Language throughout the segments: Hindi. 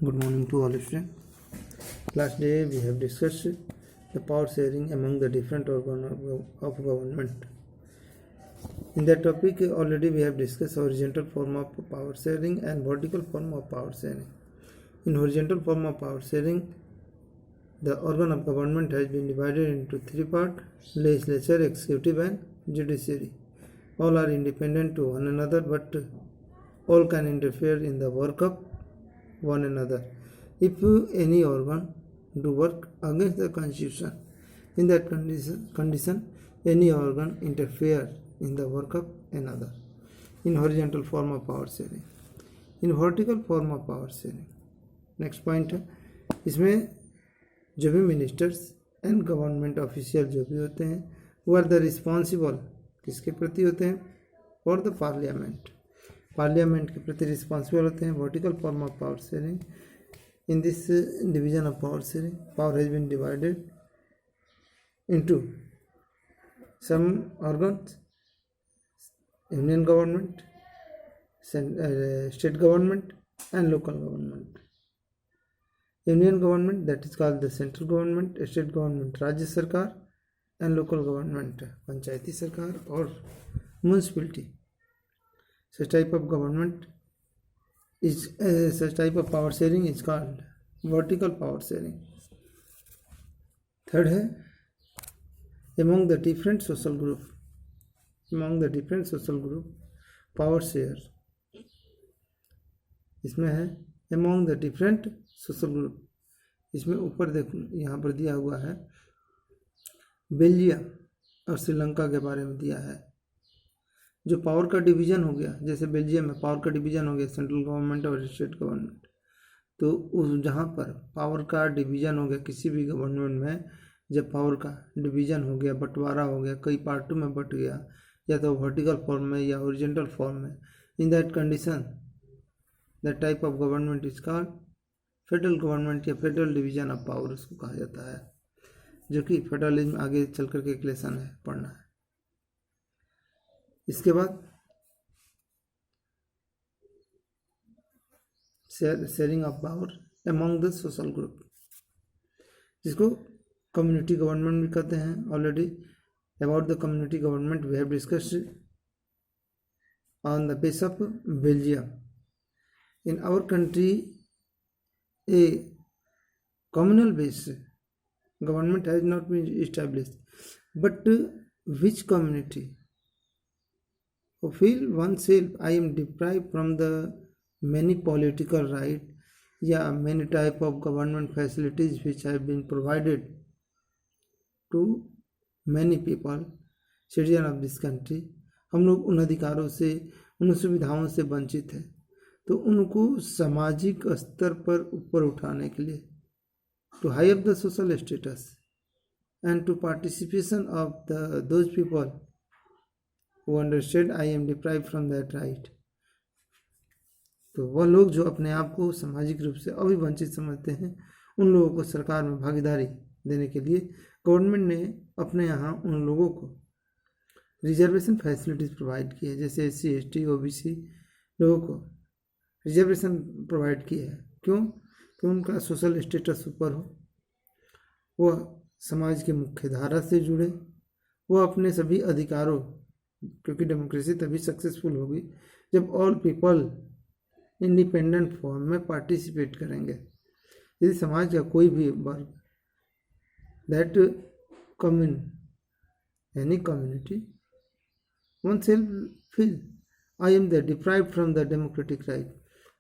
Good morning to all students. Last day we have discussed the power sharing among the different organs of government. In that topic already we have discussed horizontal form of power sharing and vertical form of power sharing. In horizontal form of power sharing, the organ of government has been divided into three parts: legislature, executive and judiciary. All are independent to one another, but all can interfere in the work of one another. If any organ do work against the constitution, in that condition any organ interfere in the work of another. In horizontal form of power sharing. In vertical form of power sharing, next point है, इसमें जो भी मिनिस्टर्स एंड गवर्नमेंट ऑफिशियल जो भी होते हैं वो आर द रिस्पॉन्सिबल किसके प्रति होते हैं? फॉर द पार्लियामेंट, पार्लियामेंट के प्रति रिस्पॉन्सिबल होते हैं. Vertical form of power sharing. In this division of power sharing, power has been divided into some organs, union government, state government and local government. Union government that is called the central government, state government राज्य सरकार एंड लोकल गवर्नमेंट पंचायती सरकार और municipality. Such type of government is such type of power sharing is called vertical power sharing. Third है among the different social group, among the different social group power share. इसमें है among the different social group. इसमें ऊपर देखो यहाँ पर दिया हुआ है बेल्जियम और श्रीलंका के बारे में दिया है. जो पावर का डिवीजन हो गया, जैसे बेल्जियम में पावर का डिवीजन हो गया सेंट्रल गवर्नमेंट और स्टेट गवर्नमेंट, तो उस जहाँ पर पावर का डिवीजन हो गया किसी भी गवर्नमेंट में, जब पावर का डिवीजन हो गया, बंटवारा हो गया, कई पार्टों में बट गया, या तो वर्टिकल फॉर्म में या हॉरिजॉन्टल फॉर्म में, इन that condition that type of government is called federal government या फेडरल डिवीजन ऑफ पावर उसको कहा जाता है, जो कि फेडरलिज्म आगे चल करके एक लेसन है पढ़ना है. इसके बाद sharing of power among the social group, जिसको कम्युनिटी गवर्नमेंट भी कहते हैं. Already about the community government we have discussed on the base of Belgium. In our country a communal based government has not been established, but which community who feel oneself I am deprived from the many political right, many type of government facilities which have been provided to many people, citizen of this country. हम लोग उन अधिकारों से, उन सुविधाओं से वंचित हैं, तो उनको सामाजिक स्तर पर ऊपर उठाने के लिए, to high up the social status and to participation of the those people who understand I am deprived from that right. तो वह लोग जो अपने आप को सामाजिक रूप से अभिवंचित समझते हैं, उन लोगों को सरकार में भागीदारी देने के लिए गवर्नमेंट ने अपने यहाँ उन लोगों को रिजर्वेशन फैसिलिटीज़ प्रोवाइड की है. जैसे SC ST OBC लोगों को रिजर्वेशन प्रोवाइड की है. क्यों? कि उनका सोशल स्टेटस ऊपर हो, वह समाज के मुख्य धारा से जुड़े, वह अपने सभी अधिकारों, क्योंकि डेमोक्रेसी तभी सक्सेसफुल होगी जब ऑल पीपल इंडिपेंडेंट फॉर्म में पार्टिसिपेट करेंगे. यदि समाज का कोई भी वर्ग, that commune any community one self feel I am the deprived from the democratic right,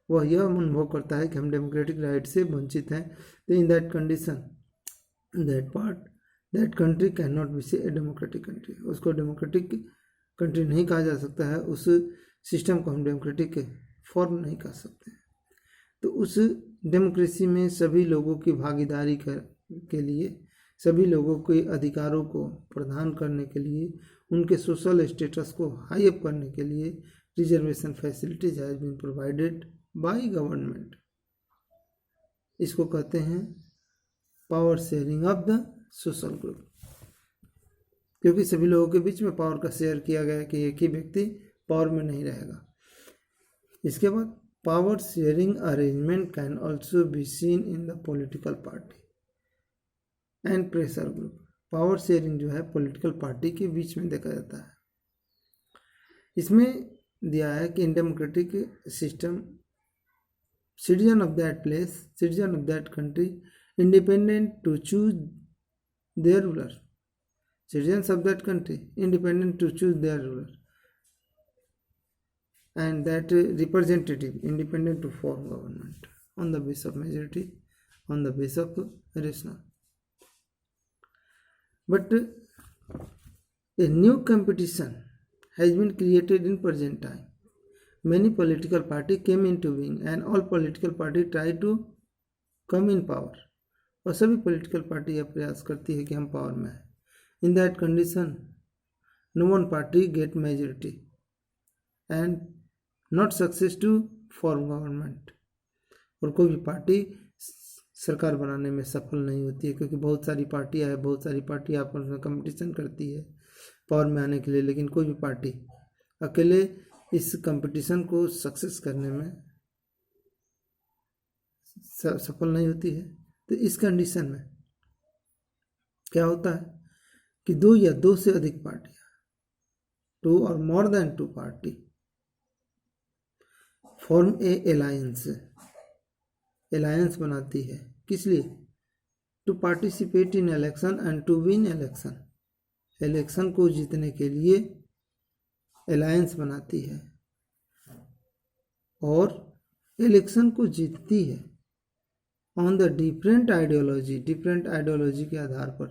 वह यह अनुभव करता है कि हम डेमोक्रेटिक राइट से वंचित हैं, तो इन that condition that country can not be से ए डेमोक्रेटिक कंट्री. उसको डेमोक्रेटिक कंट्री नहीं कहा जा सकता है, उस सिस्टम को हम डेमोक्रेटिक फॉर्म नहीं कह सकते. तो उस डेमोक्रेसी में सभी लोगों की भागीदारी के लिए, सभी लोगों के अधिकारों को प्रदान करने के लिए, उनके सोशल स्टेटस को हाई अप करने के लिए reservation facilities has been provided by government. इसको कहते हैं power sharing of the social group, क्योंकि सभी लोगों के बीच में पावर का शेयर किया गया कि एक ही व्यक्ति पावर में नहीं रहेगा. इसके बाद power sharing arrangement can also be seen in the political party and pressure group. Power sharing जो है पॉलिटिकल पार्टी के बीच में देखा जाता है। इसमें दिया है कि in democratic system citizen of that place, citizen of that country, independent to choose their ruler. Citizens of that country, independent to choose their ruler, and that representative, independent to form government on the basis of majority, on the basis of rational. But a new competition has been created in present time. Many political parties came into being and all political parties try to come in power. और सभी political party यह प्रयास करती है कि हम पावर में आए. In that condition, no one party get majority and not success to form government. और कोई भी पार्टी सरकार बनाने में सफल नहीं होती है क्योंकि बहुत सारी पार्टियां हैं, बहुत सारी पार्टियां आपस में कंपटीशन करती है पावर में आने के लिए, लेकिन कोई भी पार्टी अकेले इस कंपटीशन को सक्सेस करने में सफल नहीं होती है। तो इस कंडीशन में क्या होता है कि दो या दो से अधिक पार्टियां, टू और more than two party form a alliance बनाती है। किस लिए? To participate in election and to win election. Election को जीतने के लिए अलायंस बनाती है और इलेक्शन को जीतती है ऑन द डिफरेंट आइडियोलॉजी के आधार पर।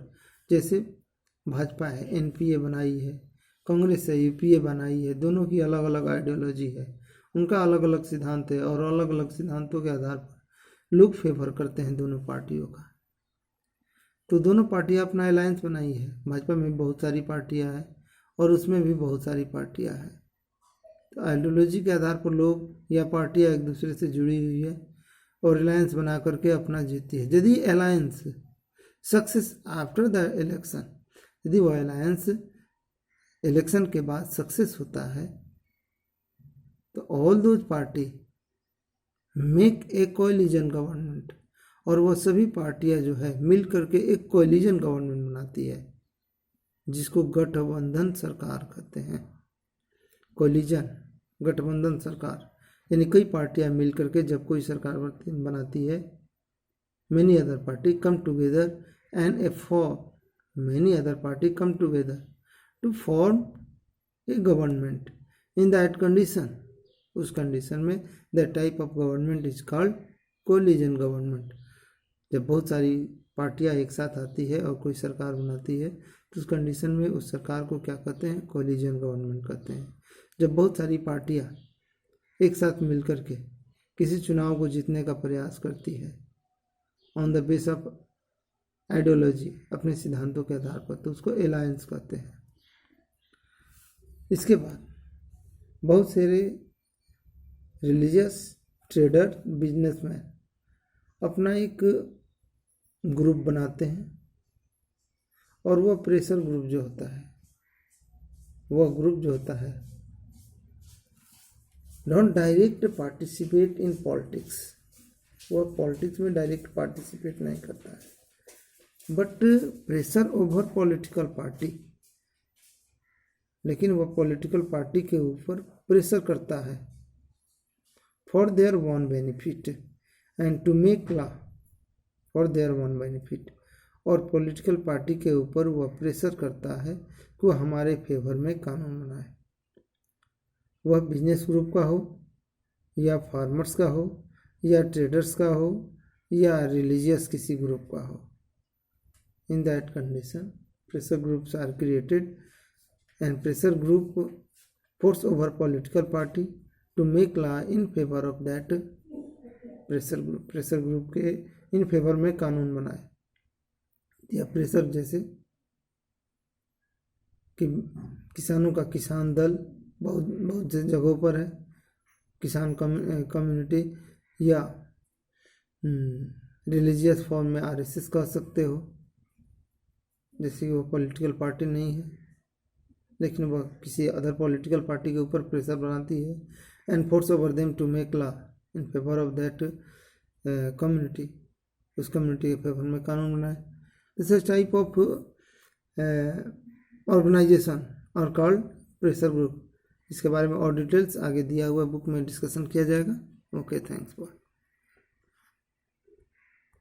जैसे भाजपा है, एनपीए बनाई है, कांग्रेस है, यूपीए बनाई है, दोनों की अलग अलग आइडियोलॉजी है, उनका अलग अलग सिद्धांत है और अलग अलग सिद्धांतों के आधार पर लोग फेवर करते हैं दोनों पार्टियों का। तो दोनों पार्टियां अपना अलायंस बनाई है। भाजपा में बहुत सारी पार्टियां हैं और उसमें भी बहुत सारी पार्टियां हैं। तो आइडियोलॉजी के आधार पर लोग या पार्टियां एक दूसरे से जुड़ी हुई है और अलायंस बना करके अपना जीतती है। यदि alliance success after the election, यदि वह अलायंस इलेक्शन के बाद सक्सेस होता है तो all those party make a coalition government, और वह सभी पार्टियां जो है मिल करके एक कोएलिजन गवर्नमेंट बनाती है जिसको गठबंधन सरकार कहते हैं। कोएलिजन, गठबंधन सरकार, यानी कई पार्टियां मिल करके जब कोई सरकार बनाती है, many other party come together and a for many other party come together to form a government. In that condition, उस कंडीशन में the type of government is called coalition government. जब बहुत सारी पार्टियां एक साथ आती है और कोई सरकार बनाती है तो उस कंडीशन में उस सरकार को क्या कहते हैं? कोएलिजन गवर्नमेंट कहते हैं। जब बहुत सारी पार्टियां एक साथ मिलकर के किसी चुनाव को जीतने का प्रयास करती है on the base of ideology, अपने सिद्धांतों के आधार पर, तो उसको अलायंस कहते हैं। इसके बाद बहुत सारे रिलीजियस, ट्रेडर, बिजनेसमैन अपना एक ग्रुप बनाते हैं और वह प्रेशर ग्रुप जो होता है, वह ग्रुप जो होता है don't direct participate in politics, वह पॉलिटिक्स में डायरेक्ट पार्टिसिपेट नहीं करता है, but pressure over political party, लेकिन वह पॉलिटिकल पार्टी के ऊपर प्रेशर करता है for their own benefit and to make law for their own benefit. और पॉलिटिकल पार्टी के ऊपर वह प्रेशर करता है कि वह हमारे फेवर में कानून बनाए, वह बिजनेस ग्रुप का हो या फार्मर्स का हो या ट्रेडर्स का हो या रिलीजियस किसी ग्रुप का हो। In that condition pressure groups are created and pressure group force over political party to make law in favour of that pressure group. Pressure group के इन फेवर में कानून बनाए या प्रेशर, जैसे कि किसानों का किसान दल बहुत जगहों पर है, किसान कम्युनिटी, या रिलीजियस फॉर्म में आरएसएस कह सकते हो, जैसे कि वो पॉलिटिकल पार्टी नहीं है लेकिन वह किसी अदर पॉलिटिकल पार्टी के ऊपर प्रेशर बनाती है and force over them to make law in favour of that community, उस कम्युनिटी के फेवर में कानून बनाए। This type of organisation are called pressure group. इसके बारे में और डिटेल्स आगे दिया हुआ बुक में डिस्कशन किया जाएगा। Okay, thanks for